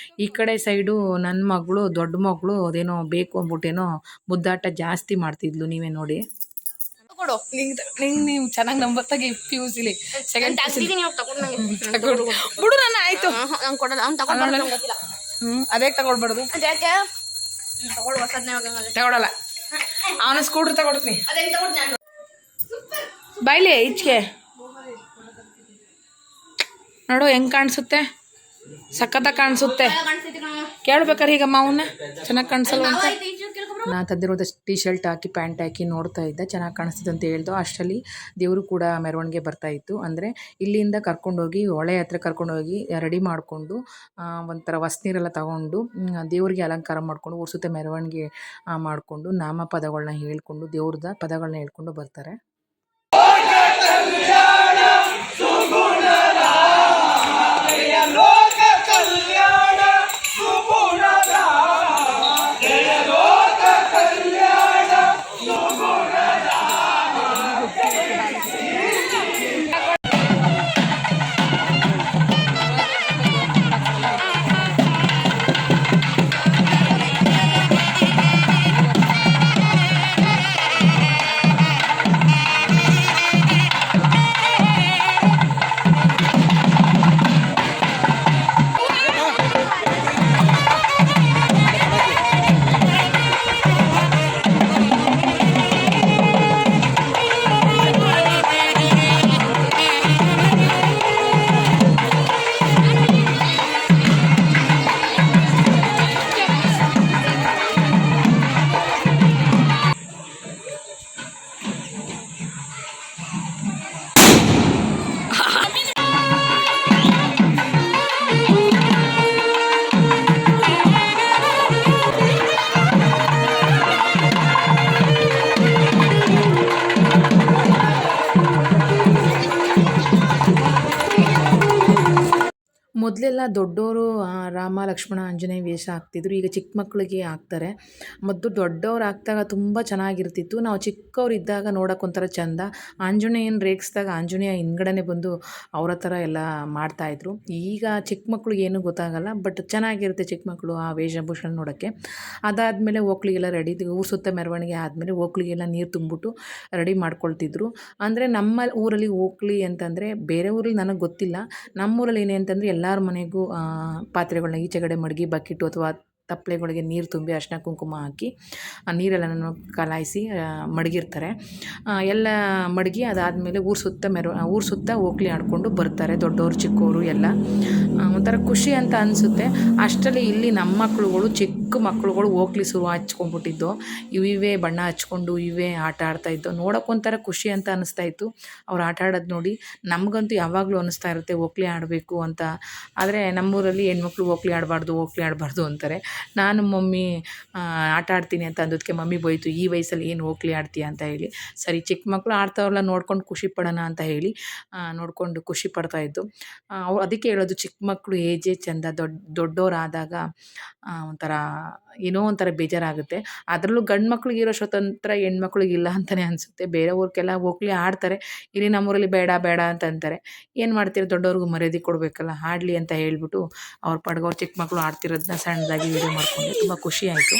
ಈ ಕಡೆ ಸೈಡು ನನ್ನ ಮಗಳು, ದೊಡ್ಡ ಮಗಳು, ಅದೇನೋ ಬೇಕು ಅಂದ್ಬಿಟ್ಟೇನೋ ಮುದ್ದಾಟ ಜಾಸ್ತಿ ಮಾಡ್ತಿದ್ಲು. ನೀವೇ ನೋಡಿ. ಕೊಡು ನೀವು ಚೆನ್ನಾಗಿ ನಂಬರ್ ತೆಗಿ. PUCಲಿ ಸೆಕೆಂಡ್ ಬಿಡು ನನ್ನ ಆಯ್ತು. ಅದೇ ತಗೊಳ್ಬಾರ್ದು, ತಗೊಳಲ್ಲ. ಅವನ ಸ್ಕೂಟ್ರ್ ತಗೊಡ್ತೀನಿ. ಬಾಯ್ಲಿ ಈಚೆಗೆ ನೋಡು ಹೆಂಗೆ ಕಾಣಿಸುತ್ತೆ, ಸಖತ್ತಾಗಿ ಕಾಣಿಸುತ್ತೆ. ಕೇಳ್ಬೇಕಾರೆ ಈಗ ಮಾವನ್ನ ಚೆನ್ನಾಗಿ ಕಾಣಿಸಲ್ಲ ಅಂತ ನಾನು ತಂದಿರುವಂಥ ಟೀ ಶರ್ಟ್ ಹಾಕಿ ಪ್ಯಾಂಟ್ ಹಾಕಿ ನೋಡ್ತಾ ಇದ್ದೆ, ಚೆನ್ನಾಗಿ ಕಾಣಿಸ್ತಿದೆ ಅಂತ ಹೇಳ್ದು. ಅಷ್ಟರಲ್ಲಿ ದೇವರು ಕೂಡ ಮೆರವಣಿಗೆ ಬರ್ತಾಯಿತ್ತು. ಅಂದರೆ ಇಲ್ಲಿಂದ ಕರ್ಕೊಂಡೋಗಿ ಹೊಳೆ ಹತ್ರ ಕರ್ಕೊಂಡೋಗಿ ರೆಡಿ ಮಾಡಿಕೊಂಡು ಒಂಥರ ಹೊಸ್ನೀರೆಲ್ಲ ತಗೊಂಡು ದೇವರಿಗೆ ಅಲಂಕಾರ ಮಾಡಿಕೊಂಡು ಉರ್ಸುತ್ತೆ ಮೆರವಣಿಗೆ ಮಾಡಿಕೊಂಡು ನಾಮ ಪದಗಳನ್ನ ಹೇಳ್ಕೊಂಡು ದೇವ್ರದ ಪದಗಳನ್ನ ಹೇಳ್ಕೊಂಡು ಬರ್ತಾರೆ. ಮೊದಲೆಲ್ಲ ದೊಡ್ಡೋರು ರಾಮ, ಲಕ್ಷ್ಮಣ, ಆಂಜನೇಯ ವೇಷ ಹಾಕ್ತಿದ್ರು. ಈಗ ಚಿಕ್ಕ ಮಕ್ಕಳಿಗೆ ಹಾಕ್ತಾರೆ. ಮೊದಲು ದೊಡ್ಡವ್ರು ಹಾಕ್ದಾಗ ತುಂಬ ಚೆನ್ನಾಗಿರ್ತಿತ್ತು. ನಾವು ಚಿಕ್ಕವರಿದ್ದಾಗ ನೋಡೋಕೆ ಒಂಥರ ಚೆಂದ. ಆಂಜನೇಯನ ರೇಗಿಸ್ದಾಗ ಆಂಜನೇಯ ಹಿಂದ್ಗಡೆನೇ ಬಂದು ಅವರ ಥರ ಎಲ್ಲ ಮಾಡ್ತಾಯಿದ್ರು. ಈಗ ಚಿಕ್ಕ ಮಕ್ಳಿಗೆ ಏನೂ ಗೊತ್ತಾಗಲ್ಲ. ಬಟ್ ಚೆನ್ನಾಗಿರುತ್ತೆ ಚಿಕ್ಕ ಮಕ್ಕಳು ಆ ವೇಷಭೂಷಣ ನೋಡೋಕ್ಕೆ. ಅದಾದಮೇಲೆ ಓಕ್ಳಿಗೆಲ್ಲ ರೆಡಿ, ಊರು ಸುತ್ತ ಮೆರವಣಿಗೆ ಆದಮೇಲೆ ಓಕ್ಳಿಗೆಲ್ಲ ನೀರು ತುಂಬಿಬಿಟ್ಟು ರೆಡಿ ಮಾಡ್ಕೊಳ್ತಿದ್ರು. ಅಂದರೆ ನಮ್ಮ ಊರಲ್ಲಿ ಓಕ್ಳಿ ಅಂತಂದರೆ, ಬೇರೆ ಊರಲ್ಲಿ ನನಗೆ ಗೊತ್ತಿಲ್ಲ. ನಮ್ಮೂರಲ್ಲಿ ಏನೇ ಅಂತಂದರೆ ಎಲ್ಲರ ಮನೆಗೂ ಪಾತ್ರೆಗಳನ್ನ ಈಚೆಗಡೆ ಮಡಗಿ ಬಕೆಟು ಅಥವಾ ತಪ್ಪಲೆಗಳಿಗೆ ನೀರು ತುಂಬಿ ಅರಿಶಿನ ಕುಂಕುಮ ಹಾಕಿ ನೀರೆಲ್ಲನೂ ಕಲಾಯಿಸಿ ಮಡಗಿರ್ತಾರೆ. ಎಲ್ಲ ಮಡಗಿ ಅದಾದಮೇಲೆ ಊರು ಸುತ್ತ ಓಕ್ಳಿ ಆಡಿಕೊಂಡು ಬರ್ತಾರೆ, ದೊಡ್ಡವರು ಚಿಕ್ಕವರು ಎಲ್ಲ. ಒಂಥರ ಖುಷಿ ಅಂತ ಅನಿಸುತ್ತೆ. ಅಷ್ಟರಲ್ಲಿ ಇಲ್ಲಿ ನಮ್ಮ ಮಕ್ಳುಗಳು, ಚಿಕ್ಕ ಮಕ್ಳುಗಳು ಓಕ್ಳಿ ಶುರು ಹಚ್ಕೊಂಡ್ಬಿಟ್ಟಿದ್ದು. ಇವೇ ಬಣ್ಣ ಹಚ್ಕೊಂಡು ಇವೇ ಆಟ ಆಡ್ತಾಯಿದ್ದು ನೋಡೋಕ್ಕೊಂಥರ ಖುಷಿ ಅಂತ ಅನ್ನಿಸ್ತಾಯಿತ್ತು ಅವ್ರು ಆಟ ಆಡೋದು ನೋಡಿ. ನಮಗಂತೂ ಯಾವಾಗಲೂ ಅನ್ನಿಸ್ತಾ ಇರುತ್ತೆ ಓಕ್ಳಿ ಆಡಬೇಕು ಅಂತ. ಆದರೆ ನಮ್ಮೂರಲ್ಲಿ ಹೆಣ್ಮಕ್ಳು ಓಕ್ಳಿ ಆಡಬಾರ್ದು ಅಂತಾರೆ. ನಾನು ಮಮ್ಮಿ ಆಟ ಆಡ್ತೀನಿ ಅಂತ ಅಂದೋದಕ್ಕೆ ಮಮ್ಮಿ ಬೈತು, ಈ ವಯಸ್ಸಲ್ಲಿ ಏನು ಓಕ್ಳಿ ಆಡ್ತೀಯ ಅಂತ ಹೇಳಿ. ಸರಿ, ಚಿಕ್ಕ ಮಕ್ಕಳು ಆಡ್ತಾವ್ರಲ್ಲ ನೋಡ್ಕೊಂಡು ಖುಷಿ ಪಡೋಣ ಅಂತ ಹೇಳಿ ನೋಡಿಕೊಂಡು ಖುಷಿ ಪಡ್ತಾಯಿದ್ದು. ಅದಕ್ಕೆ ಹೇಳೋದು, ಚಿಕ್ಕ ಮಕ್ಕಳು ಏಜೇ ಚೆಂದ. ದೊಡ್ಡವರಾದಾಗ ಒಂಥರ ಏನೋ ಒಂಥರ ಬೇಜಾರಾಗುತ್ತೆ. ಅದರಲ್ಲೂ ಗಂಡು ಮಕ್ಳಿಗೆ ಇರೋ ಸ್ವತಂತ್ರ ಹೆಣ್ಮಕ್ಳಿಗೆ ಇಲ್ಲ ಅಂತಲೇ ಅನಿಸುತ್ತೆ. ಬೇರೆ ಊರಿಗೆಲ್ಲ ಓಕ್ಳಿ ಆಡ್ತಾರೆ, ಇಲ್ಲಿ ನಮ್ಮೂರಲ್ಲಿ ಬೇಡ ಬೇಡ ಅಂತ ಅಂತಾರೆ. ಏನು ಮಾಡ್ತೀರ, ದೊಡ್ಡವ್ರಿಗೂ ಮರ್ಯಾದೆ ಕೊಡಬೇಕಲ್ಲ, ಆಡಲಿ ಅಂತ ಹೇಳ್ಬಿಟ್ಟು ಅವ್ರ ಪಡ್ಗವ್ರು ಚಿಕ್ಕ ಮಕ್ಕಳು ಆಡ್ತಿರೋದನ್ನ ಸಣ್ಣದಾಗಿ ವೀಡಿಯೋ ಮಾಡಿಕೊಂಡೆ. ತುಂಬ ಖುಷಿ ಆಯಿತು.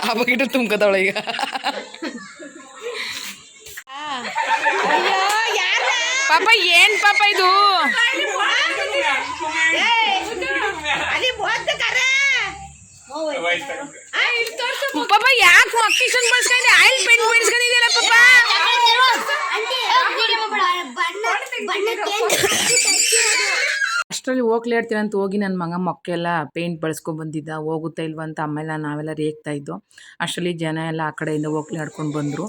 ಆ ಬಕೆಟ್ ತುಂಬ್ಕೋತಾವಳ ಈಗ. ಪಾಪ ಏನ್ ಪಾಪ ಇದು? ಪಾಪ ಯಾಕೆ ಮಕ್ಕಿಷನ್ ಬಳಸ್ಕೊಂಡೆ? ಆಯಿಲ್ ಪೇಂಟ್ ಬಳಸ್ಕೊಂಡಿದೆಯಲ್ಲ ಪಾಪ. ಅಷ್ಟರಲ್ಲಿ ಓಕ್ಲಿ ಆಡ್ತೀನಿ ಅಂತ ಹೋಗಿ ನನ್ನ ಮಗ ಮೊಕ್ಕೆಲ್ಲ ಪೇಂಟ್ ಬಳಸ್ಕೊಂಡ್ಬಂದಿದ್ದ. ಹೋಗುತ್ತಾ ಇಲ್ವ ಅಂತ ಆಮೇಲೆ ನಾವೆಲ್ಲ ರೇಗ್ತಾ ಇದ್ದೋ. ಅಷ್ಟರಲ್ಲಿ ಜನ ಎಲ್ಲ ಆ ಕಡೆಯಿಂದ ಓಕ್ಲಿ ಆಡ್ಕೊಂಡು ಬಂದರು.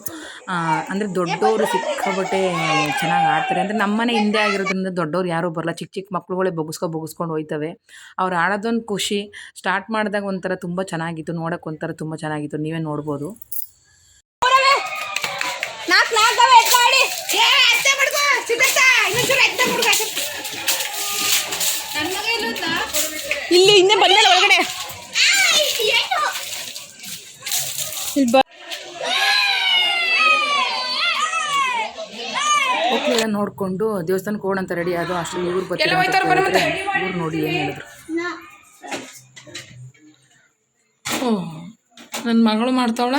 ಅಂದರೆ ದೊಡ್ಡವರು ಸಿಕ್ಕಾಬಟ್ಟೆ ಚೆನ್ನಾಗಿ ಆಡ್ತಾರೆ. ಅಂದರೆ ನಮ್ಮನೆ ಹಿಂದೆ ಆಗಿರೋದ್ರಿಂದ ದೊಡ್ಡವ್ರು ಯಾರೂ ಬರಲ್ಲ, ಚಿಕ್ಕ ಚಿಕ್ಕ ಮಕ್ಳುಗಳೇ ಬೊಗಿಸ್ಕೊಂಡು ಹೋಯ್ತವೆ. ಅವ್ರು ಆಡೋದೊಂದು ಖುಷಿ. ಸ್ಟಾರ್ಟ್ ಮಾಡಿದಾಗ ಒಂಥರ ತುಂಬ ಚೆನ್ನಾಗಿತ್ತು, ನೋಡೋಕೆ ಒಂಥರ ತುಂಬ ಚೆನ್ನಾಗಿತ್ತು. ನೀವೇ ನೋಡ್ಬೋದು. ಇಲ್ಲಿ ಇನ್ನೇ ಬಂದಲ್ಲ ಒಳಗಡೆ. ಓಕ್ಳೆಲ್ಲ ನೋಡಿಕೊಂಡು ದೇವಸ್ಥಾನಕ್ಕೆ ಹೋಗೋಣ ಅಂತ ರೆಡಿ ಆದೋ. ಅಷ್ಟರಲ್ಲಿ ಇವ್ರು ಬರ್ತಾರೆ. ಇವ್ರು ನೋಡಿ ಏನು ಹೇಳಿದ್ರು. ನನ್ನ ಮಗಳು ಮಾಡ್ತಾವಳ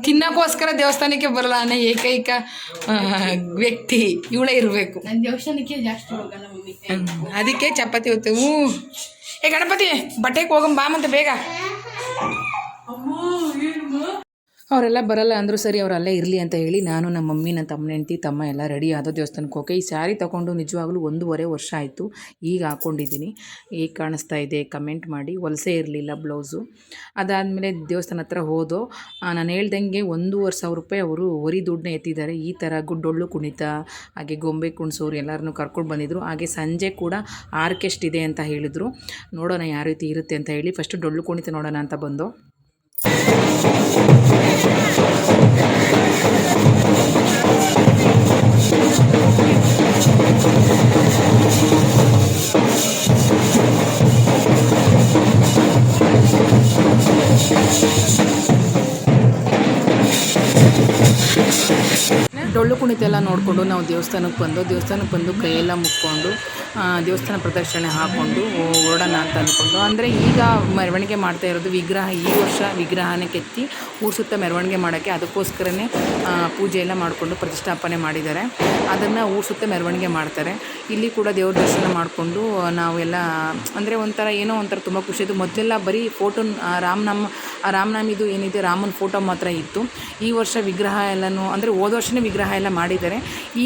ತಿನ್ನಕ್ಕೋಸ್ಕರ ದೇವಸ್ಥಾನಕ್ಕೆ ಬರಲ್ಲ ಅನ್ನೋ ಏಕೈಕ ವ್ಯಕ್ತಿ ಇವಳೇ ಇರಬೇಕು. ದೇವಸ್ಥಾನಕ್ಕೆ ಜಾಸ್ತಿ ಹೋಗಲ್ಲ ಮಮ್ಮಿ, ಅದಕ್ಕೆ ಚಪಾತಿ ಹೊತ್ತು. ಏ ಗಣಪತಿ, ಬಟ್ಟೆಗೆ ಹೋಗಂ ಬಾ ಮತ್ತೆ ಬೇಗ. ಅವರೆಲ್ಲ ಬರಲ್ಲ ಅಂದರು. ಸರಿ, ಅವ್ರು ಅಲ್ಲೇ ಇರಲಿ ಅಂತ ಹೇಳಿ ನಾನು, ನಮ್ಮ ಮಮ್ಮಿ, ನನ್ನ ತಮ್ಮನ ಹೆಂಡತಿ, ತಮ್ಮ ಎಲ್ಲ ರೆಡಿ ಆದೋ ದೇವಸ್ಥಾನಕ್ಕೆ ಹೋಗಿ. ಈ ಸ್ಯಾರಿ ತೊಗೊಂಡು ನಿಜವಾಗ್ಲೂ 1.5 ವರ್ಷ ಆಯಿತು. ಈಗ ಹಾಕ್ಕೊಂಡಿದ್ದೀನಿ. ಹೇಗೆ ಕಾಣಿಸ್ತಾ ಇದೆ ಕಮೆಂಟ್ ಮಾಡಿ. ಹೊಲಸೇ ಇರಲಿಲ್ಲ ಬ್ಲೌಸು. ಅದಾದಮೇಲೆ ದೇವಸ್ಥಾನ ಹತ್ರ ಹೋದೋ. ನಾನು ಹೇಳ್ದಂಗೆ 1,500 ರೂಪಾಯಿ ಅವರು ಹೊರಿ ದುಡ್ಡನ್ನ ಎತ್ತಿದ್ದಾರೆ. ಈ ಥರ ಡೊಳ್ಳು ಕುಣಿತ, ಹಾಗೆ ಗೊಂಬೆ ಕುಣಿಸೋರು ಎಲ್ಲರನ್ನೂ ಕರ್ಕೊಂಡು ಬಂದಿದ್ದರು. ಹಾಗೆ ಸಂಜೆ ಕೂಡ ಆರ್ಕೆಸ್ಟ್ ಇದೆ ಅಂತ ಹೇಳಿದರು. ನೋಡೋಣ ಯಾವ ರೀತಿ ಇರುತ್ತೆ ಅಂತ ಹೇಳಿ ಫಸ್ಟು ಡೊಳ್ಳು ಕುಣಿತ ನೋಡೋಣ ಅಂತ ಬಂದು. ಡೊಳ್ಳು ಕುಣಿತ ಎಲ್ಲ ನೋಡಿಕೊಂಡು ನಾವು ದೇವಸ್ಥಾನಕ್ಕೆ ಬಂದು ಕೈಯೆಲ್ಲ ಮುಕ್ಕೊಂಡು ದೇವಸ್ಥಾನ ಪ್ರದಕ್ಷಿಣೆ ಹಾಕ್ಕೊಂಡು ಹೊರಡೋಣ ಅಂತ ಅಂದ್ಕೊಂಡು. ಅಂದರೆ ಈಗ ಮೆರವಣಿಗೆ ಮಾಡ್ತಾ ಇರೋದು ವಿಗ್ರಹ, ಈ ವರ್ಷ ವಿಗ್ರಹನೇ ಕೆತ್ತಿ ಊರು ಸುತ್ತ ಮೆರವಣಿಗೆ ಮಾಡೋಕ್ಕೆ, ಅದಕ್ಕೋಸ್ಕರನೇ ಪೂಜೆ ಎಲ್ಲ ಮಾಡಿಕೊಂಡು ಪ್ರತಿಷ್ಠಾಪನೆ ಮಾಡಿದ್ದಾರೆ. ಅದನ್ನು ಊರು ಸುತ್ತ ಮೆರವಣಿಗೆ ಮಾಡ್ತಾರೆ. ಇಲ್ಲಿ ಕೂಡ ದೇವ್ರ ದರ್ಶನ ಮಾಡಿಕೊಂಡು ನಾವೆಲ್ಲ ಅಂದರೆ ಒಂಥರ ಏನೋ ಒಂಥರ ತುಂಬ ಖುಷಿಯಿತ್ತು. ಮೊದಲೆಲ್ಲ ಬರೀ ಫೋಟೋ ರಾಮನವಮಿದು ಏನಿದೆ ರಾಮನ ಫೋಟೋ ಮಾತ್ರ ಇತ್ತು. ಈ ವರ್ಷ ವಿಗ್ರಹ ಎಲ್ಲನೂ ಅಂದರೆ ಹೋದ ವರ್ಷನೇ ವಿಗ್ರಹ ಎಲ್ಲ ಮಾಡಿದ್ದಾರೆ.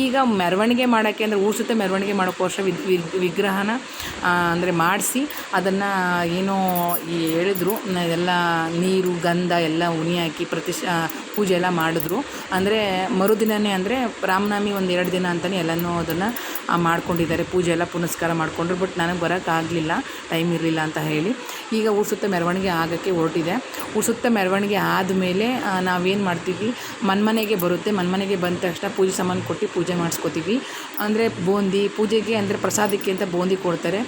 ಈಗ ಮೆರವಣಿಗೆ ಮಾಡೋಕ್ಕೆ ಅಂದರೆ ಊರು ಸುತ್ತ ಮೆರವಣಿಗೆ ಮಾಡೋಕ್ಕೋಸ್ಕರ ವಿಗ್ರಹನ ಅಂದರೆ ಮಾಡಿಸಿ ಅದನ್ನು ಏನೋ ಹೇಳಿದ್ರು ಎಲ್ಲ ನೀರು ಗಂಧ ಎಲ್ಲ ಉಣಿ ಹಾಕಿ ಪೂಜೆ ಎಲ್ಲ ಮಾಡಿದ್ರು. ಅಂದರೆ ಮರುದಿನವೇ ಅಂದರೆ ರಾಮನವಮಿ ಒಂದು 2 ದಿನ ಅಂತಲೇ ಎಲ್ಲನೂ ಅದನ್ನು ಮಾಡ್ಕೊಂಡಿದ್ದಾರೆ, ಪೂಜೆ ಎಲ್ಲ ಪುನಸ್ಕಾರ ಮಾಡಿಕೊಂಡ್ರು. ಬಟ್ ನನಗೆ ಬರೋಕ್ಕಾಗಲಿಲ್ಲ, ಟೈಮ್ ಇರಲಿಲ್ಲ ಅಂತ ಹೇಳಿ. ಈಗ ಊರು ಸುತ್ತ ಮೆರವಣಿಗೆ ಆಗೋಕ್ಕೆ ಹೊರಟಿದೆ. ಊರು ಸುತ್ತ ಮೆರವಣಿಗೆ ಆದಮೇಲೆ ನಾವೇನು ಮಾಡ್ತೀವಿ, ಮನೆಗೆ ಬರುತ್ತೆ. ಮನೆಗೆ ಬಂದ ತಕ್ಷಣ ಪೂಜೆ ಸಾಮಾನು ಕೊಟ್ಟು ಪೂಜೆ ಮಾಡಿಸ್ಕೊತೀವಿ. ಅಂದರೆ ಬೂಂದಿ ಪೂಜೆಗೆ ಅಂದರೆ ಪ್ರಸಾದಕ್ಕೆ ಅಂತ ಬೂಂದಿ ಕೊಡ್ತಾರೆ.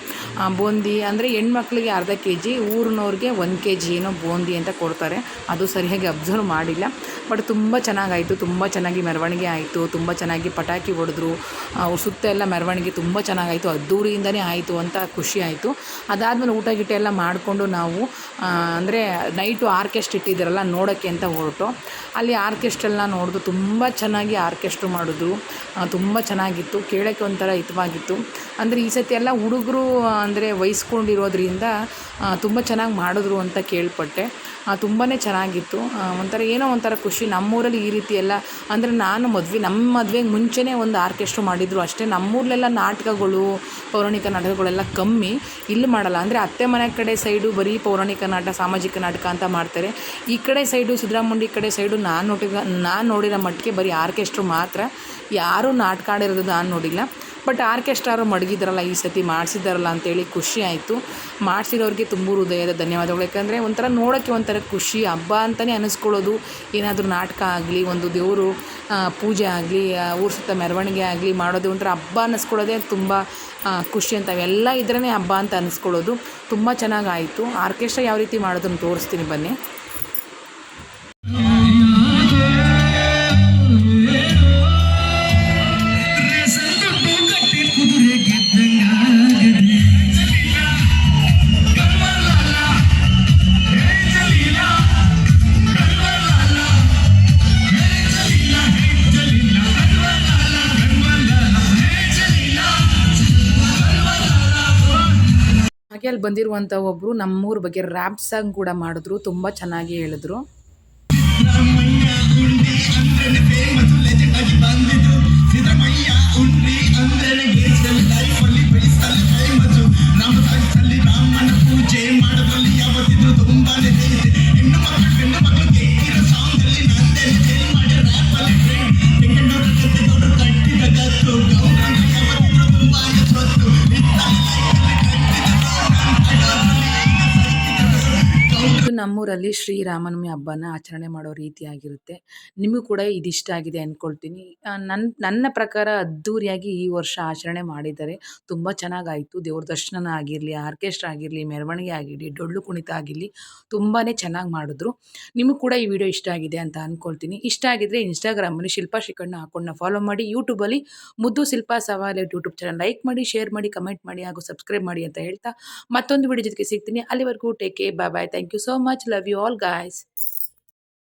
ಬೂಂದಿ ಅಂದರೆ ಹೆಣ್ಮಕ್ಳಿಗೆ ಅರ್ಧ kg, ಊರಿನವ್ರಿಗೆ 1 kg ಏನೋ ಬೂಂದಿ ಅಂತ ಕೊಡ್ತಾರೆ. ಅದು ಸರಿಯಾಗಿ ಅಬ್ಸರ್ವ್ ಮಾಡಿಲ್ಲ. ಬಟ್ ತುಂಬ ಚೆನ್ನಾಗಾಯಿತು, ತುಂಬ ಚೆನ್ನಾಗಿ ಮೆರವಣಿಗೆ ಆಯಿತು, ತುಂಬ ಚೆನ್ನಾಗಿ ಪಟಾಕಿ ಹೊಡೆದ್ರು. ಸುತ್ತ ಎಲ್ಲ ಮೆರವಣಿಗೆ ತುಂಬ ಚೆನ್ನಾಗಾಯಿತು, ಅದ್ದೂರಿಯಿಂದನೇ ಆಯಿತು ಅಂತ ಖುಷಿ ಆಯಿತು. ಅದಾದಮೇಲೆ ಊಟ ಗೀಟ ಎಲ್ಲ ಮಾಡಿಕೊಂಡು ನಾವು ಅಂದರೆ ನೈಟು ಆರ್ಕೆಸ್ಟ್ರಾ ಇಟ್ಟಿದ್ದಾರಲ್ಲ ನೋಡೋಕ್ಕೆ ಅಂತ ಹೊರಟು. ಅಲ್ಲಿ ಆರ್ಕೆಸ್ಟ್ರೆಲ್ಲ ನೋಡಿದು ತುಂಬ ಚೆನ್ನಾಗಿ ಆರ್ಕೆಸ್ಟ್ರು ಮಾಡಿದ್ರು, ತುಂಬ ಚೆನ್ನಾಗಿತ್ತು, ಕೇಳೋಕ್ಕೆ ಒಂಥರ ಹಿತವಾಗಿತ್ತು. ಅಂದರೆ ಈ ಸತಿ ಎಲ್ಲ ಹುಡುಗರು ಅಂದರೆ ವಹಿಸ್ಕೊಂಡಿರೋದ್ರಿಂದ ತುಂಬ ಚೆನ್ನಾಗಿ ಮಾಡಿದ್ರು ಅಂತ ಕೇಳ್ಪಟ್ಟೆ. ತುಂಬಾ ಚೆನ್ನಾಗಿತ್ತು. ಏನೋ ಒಂಥರ ಖುಷಿ. ನಮ್ಮೂರಲ್ಲಿ ಈ ರೀತಿ ಎಲ್ಲ ಅಂದರೆ ನಮ್ಮ ಮದುವೆಗೆ ಮುಂಚೆನೇ ಒಂದು ಆರ್ಕೆಸ್ಟ್ರಾ ಮಾಡಿದ್ರು ಅಷ್ಟೇ. ನಮ್ಮೂರಲ್ಲೆಲ್ಲ ನಾಟಕಗಳು, ಪೌರಾಣಿಕ ನಾಟಕಗಳೆಲ್ಲ ಕಮ್ಮಿ, ಇಲ್ಲಿ ಮಾಡಲ್ಲ. ಅಂದರೆ ಅತ್ತೆ ಮನೆ ಕಡೆ ಸೈಡು ಬರೀ ಪೌರಾಣಿಕ ನಾಟಕ, ಸಾಮಾಜಿಕ ನಾಟಕ ಅಂತ ಮಾಡ್ತಾರೆ. ಈ ಕಡೆ ಸೈಡು ಸಿದ್ದರಾಮುಂಡಿ ಕಡೆ ಸೈಡು ನಾನು ನೋಡಿರೋ ಮಟ್ಟಿಗೆ ಬರೀ ಆರ್ಕೆಸ್ಟ್ರು ಮಾತ್ರ, ಯಾರೂ ನಾಟಕ ಆಡಿರೋದು ನಾನು ನೋಡಿಲ್ಲ. ಬಟ್ ಆರ್ಕೆಸ್ಟ್ರಾರು ಮಡಗಿದ್ರಲ್ಲ ಈ ಸತಿ ಮಾಡಿಸಿದಾರಲ್ಲ ಅಂತೇಳಿ ಖುಷಿ ಆಯಿತು. ಮಾಡಿಸಿರೋರಿಗೆ ತುಂಬ ಹೃದಯದ ಧನ್ಯವಾದಗಳು. ಯಾಕಂದರೆ ಒಂಥರ ನೋಡೋಕ್ಕೆ ಒಂಥರ ಖುಷಿ, ಹಬ್ಬ ಅಂತಲೇ ಅನ್ನಿಸ್ಕೊಳ್ಳೋದು. ಏನಾದರೂ ನಾಟಕ ಆಗಲಿ, ಒಂದು ದೇವರು ಪೂಜೆ ಆಗಲಿ, ಊರು ಸುತ್ತ ಮೆರವಣಿಗೆ ಆಗಲಿ ಮಾಡೋದು ಒಂಥರ ಹಬ್ಬ ಅನ್ನಿಸ್ಕೊಳ್ಳೋದೇ ತುಂಬ ಖುಷಿ ಅಂತ. ಅವೆಲ್ಲ ಇದ್ರೇ ಹಬ್ಬ ಅಂತ ಅನ್ನಿಸ್ಕೊಳ್ಳೋದು. ತುಂಬ ಚೆನ್ನಾಗಾಯಿತು. ಆರ್ಕೆಸ್ಟ್ರಾ ಯಾವ ರೀತಿ ಮಾಡೋದನ್ನು ತೋರಿಸ್ತೀನಿ ಬನ್ನಿ. ಹಾಗೆ ಅಲ್ಲಿ ಬಂದಿರುವಂಥ ಒಬ್ಬರು ನಮ್ಮೂರ ಬಗ್ಗೆ ರ್ಯಾಪ್ ಸಾಂಗ್ ಕೂಡ ಮಾಡಿದ್ರು, ತುಂಬ ಚೆನ್ನಾಗಿ ಹೇಳಿದ್ರು. ನಮ್ಮೂರಲ್ಲಿ ಶ್ರೀರಾಮನವಮಿ ಹಬ್ಬನ ಆಚರಣೆ ಮಾಡೋ ರೀತಿಯಾಗಿರುತ್ತೆ. ನಿಮಗೂ ಕೂಡ ಇದಿಷ್ಟ ಆಗಿದೆ ಅಂದ್ಕೊಳ್ತೀನಿ. ನನ್ನ ಪ್ರಕಾರ ಅದ್ಧೂರಿಯಾಗಿ ಈ ವರ್ಷ ಆಚರಣೆ ಮಾಡಿದ್ದಾರೆ. ತುಂಬ ಚೆನ್ನಾಗಾಯಿತು. ದೇವ್ರ ದರ್ಶನ ಆಗಿರಲಿ, ಆರ್ಕೆಸ್ಟ್ರಾ ಆಗಿರಲಿ, ಮೆರವಣಿಗೆ ಆಗಿರಲಿ, ಡೊಳ್ಳು ಕುಣಿತ ಆಗಿರಲಿ, ತುಂಬಾ ಚೆನ್ನಾಗಿ ಮಾಡಿದ್ರು. ನಿಮಗೂ ಕೂಡ ಈ ವಿಡಿಯೋ ಇಷ್ಟ ಆಗಿದೆ ಅಂತ ಅಂದ್ಕೊಳ್ತೀನಿ. ಇಷ್ಟ ಆಗಿದ್ದರೆ ಇನ್ಸ್ಟಾಗ್ರಾಮಲ್ಲಿ ಶಿಲ್ಪಾ ಶ್ರೀಕಂಠ ಅಕೌಂಟ್ನ ಫಾಲೋ ಮಾಡಿ, ಯೂಟ್ಯೂಬಲ್ಲಿ ಮುದ್ದು ಶಿಲ್ಪಾ ಸವಾಲೇಟ್ ಯೂಟ್ಯೂಬ್ ಚಾನಲ್ ಲೈಕ್ ಮಾಡಿ, ಶೇರ್ ಮಾಡಿ, ಕಮೆಂಟ್ ಮಾಡಿ ಹಾಗೂ ಸಬ್ಸ್ಕ್ರೈಬ್ ಮಾಡಿ ಅಂತ ಹೇಳ್ತಾ ಮತ್ತೊಂದು ವಿಡಿಯೋ ಜೊತೆಗೆ ಸಿಗ್ತೀನಿ. ಅಲ್ಲಿವರೆಗೂ take care, bye bye. Thank you so much. Love you all guys.